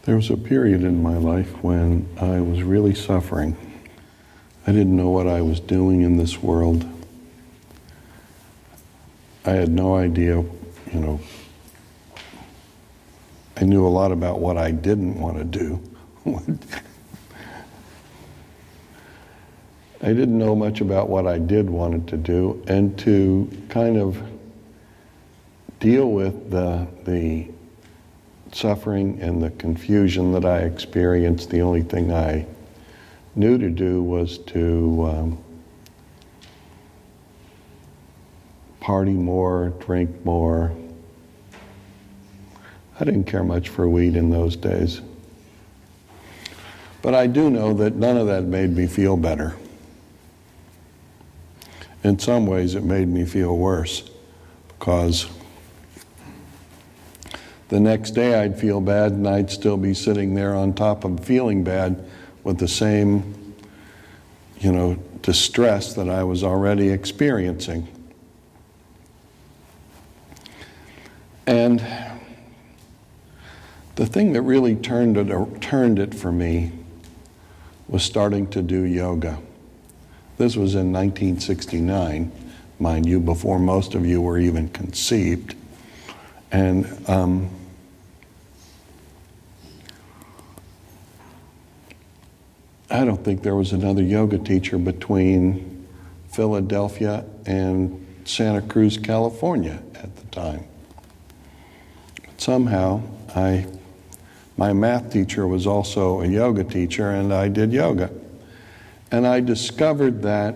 There was a period in my life when I was really suffering. I didn't know what I was doing in this world. I had no idea, I knew a lot about what I didn't want to do. I didn't know much about what I did want to do, and to kind of deal with the suffering and the confusion that I experienced, the only thing I knew to do was to party more, drink more. I didn't care much for weed in those days. But I do know that none of that made me feel better. In some ways it made me feel worse, because the next day I'd feel bad and I'd still be sitting there on top of feeling bad with the same, distress that I was already experiencing. And the thing that really turned it for me was starting to do yoga. This was in 1969, mind you, before most of you were even conceived. And I don't think there was another yoga teacher between Philadelphia and Santa Cruz, California at the time. But somehow, my math teacher was also a yoga teacher, and I did yoga. And I discovered that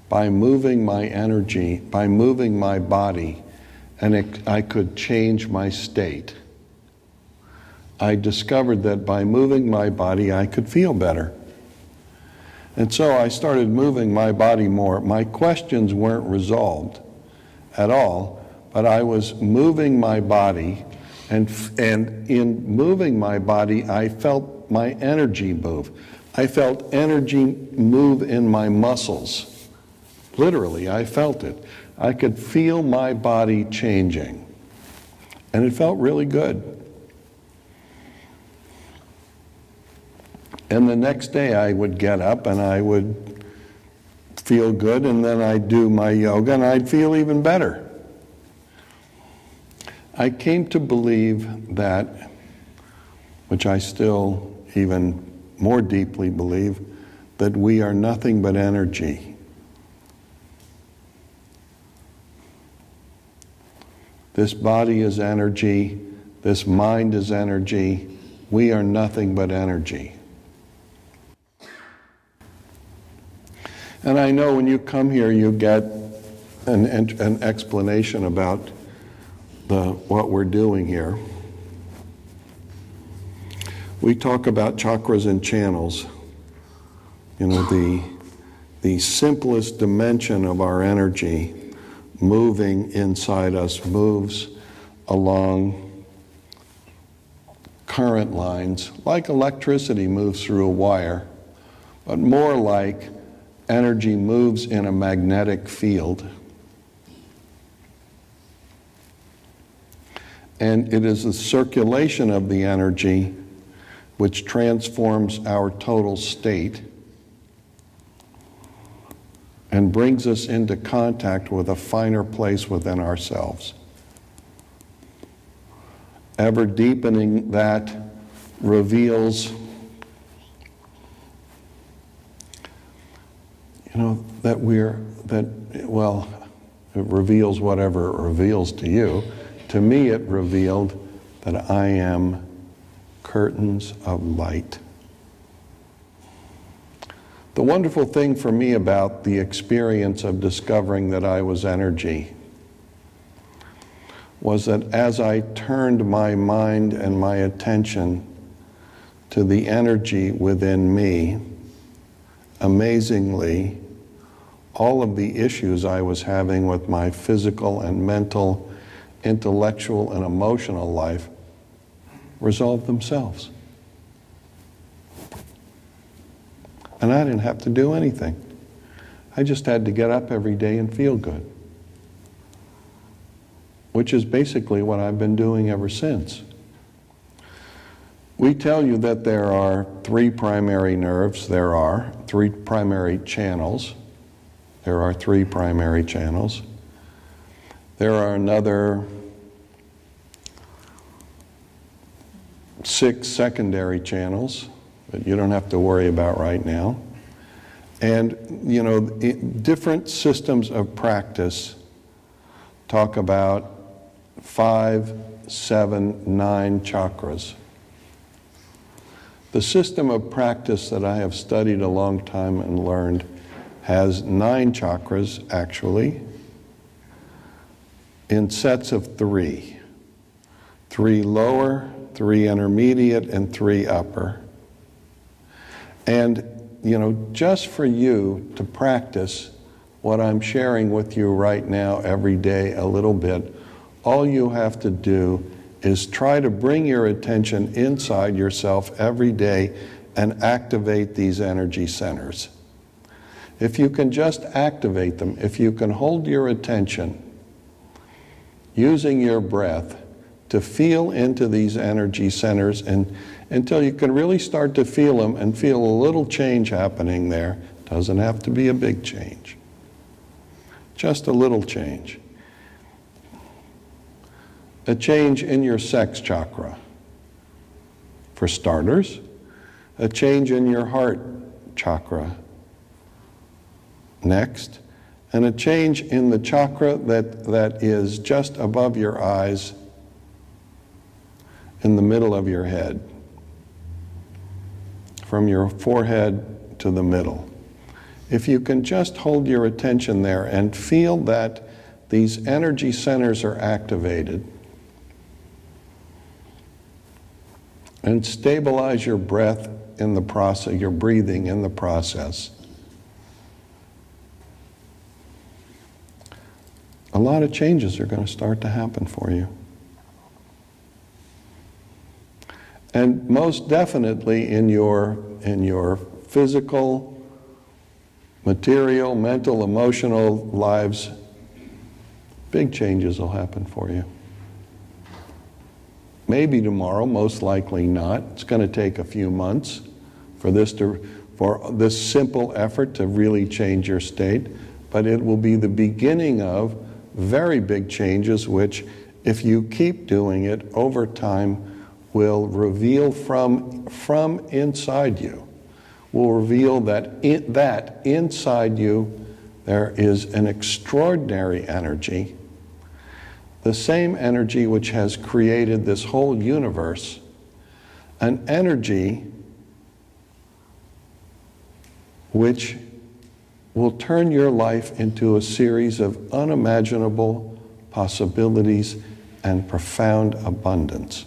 by moving my energy, by moving my body, I could change my state. I discovered that by moving my body, I could feel better. And so I started moving my body more. My questions weren't resolved at all, but I was moving my body, and in moving my body, I felt my energy move. I felt energy move in my muscles. Literally, I felt it. I could feel my body changing. And it felt really good. And the next day I would get up and I would feel good, and then I'd do my yoga and I'd feel even better. I came to believe that, which I still even more deeply believe, that we are nothing but energy. This body is energy, this mind is energy, we are nothing but energy. And I know when you come here you get an explanation about what we're doing here. We talk about chakras and channels. The simplest dimension of our energy moving inside us moves along current lines, like electricity moves through a wire, but more like energy moves in a magnetic field. And it is the circulation of the energy which transforms our total state and brings us into contact with a finer place within ourselves. Ever deepening that reveals, it reveals whatever it reveals to you. To me, it revealed that I am curtains of light. The wonderful thing for me about the experience of discovering that I was energy was that as I turned my mind and my attention to the energy within me, amazingly, all of the issues I was having with my physical and mental, intellectual and emotional life resolved themselves. And I didn't have to do anything. I just had to get up every day and feel good. which is basically what I've been doing ever since. We tell you that there are 3 primary nerves, there are 3 primary channels. There are 3 primary channels. There are another 6 secondary channels that you don't have to worry about right now. And, you know, different systems of practice talk about 5, 7, 9 chakras. The system of practice that I have studied a long time and learned has 9 chakras, actually, in sets of 3. 3 lower, 3 intermediate, and 3 upper. And, you know, just for you to practice what I'm sharing with you right now every day a little bit, all you have to do is try to bring your attention inside yourself every day and activate these energy centers. If you can just activate them, if you can hold your attention using your breath to feel into these energy centers and until you can really start to feel them and feel a little change happening there. Doesn't have to be a big change. Just a little change. A change in your sex chakra, for starters. A change in your heart chakra, next. And a change in the chakra that is just above your eyes, in the middle of your head, from your forehead to the middle. If you can just hold your attention there and feel that these energy centers are activated, and stabilize your breath in the process, your breathing in the process, a lot of changes are going to start to happen for you. And most definitely in your physical, material, mental, emotional lives, big changes will happen for you. Maybe tomorrow, most likely not. It's going to take a few months for this simple effort to really change your state, but it will be the beginning of very big changes, which, if you keep doing it over time, will reveal from inside you, will reveal that inside you there is an extraordinary energy, the same energy which has created this whole universe, an energy which will turn your life into a series of unimaginable possibilities and profound abundance.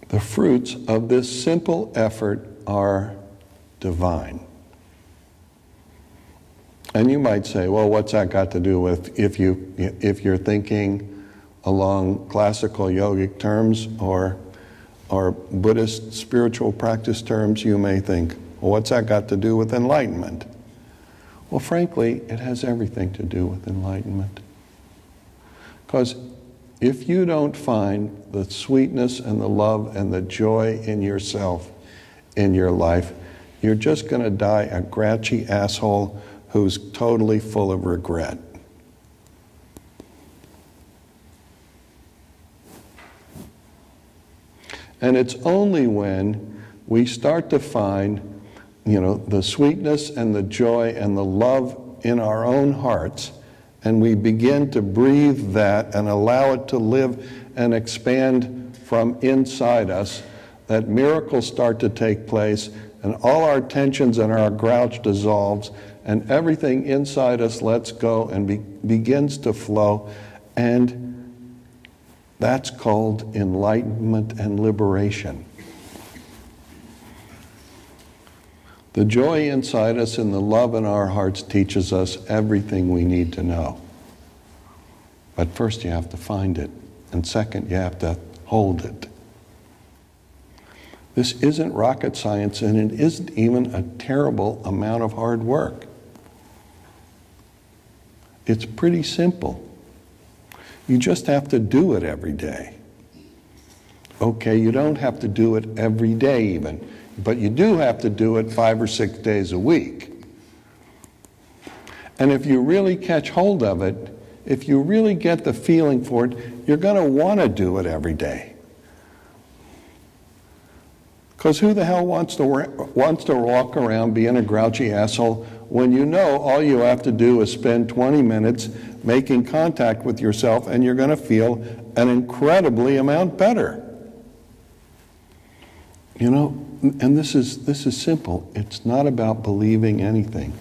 The fruits of this simple effort are divine. And you might say, well, what's that got to do with if you're thinking along classical yogic terms or Buddhist spiritual practice terms, you may think, well, what's that got to do with enlightenment? Well, frankly, it has everything to do with enlightenment. Because if you don't find the sweetness and the love and the joy in yourself, in your life, you're just going to die a grouchy asshole who's totally full of regret. And it's only when we start to find, the sweetness and the joy and the love in our own hearts, and we begin to breathe that and allow it to live and expand from inside us, that miracles start to take place, and all our tensions and our grouch dissolves, and everything inside us lets go and begins to flow, and that's called enlightenment and liberation. The joy inside us and the love in our hearts teaches us everything we need to know. But first you have to find it, and second you have to hold it. This isn't rocket science, and it isn't even a terrible amount of hard work. It's pretty simple. You just have to do it every day. Okay, you don't have to do it every day even, but you do have to do it 5 or 6 days a week. And if you really catch hold of it, if you really get the feeling for it, you're going to want to do it every day. Because who the hell wants to walk around being a grouchy asshole when you know all you have to do is spend 20 minutes making contact with yourself and you're going to feel an incredibly amount better? You know, and this is simple. It's not about believing anything.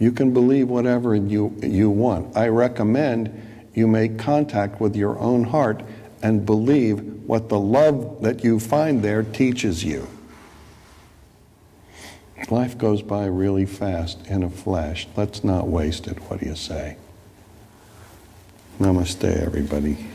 You can believe whatever you want. I recommend you make contact with your own heart and believe what the love that you find there teaches you. Life goes by really fast in a flash. Let's not waste it. What do you say? Namaste, everybody.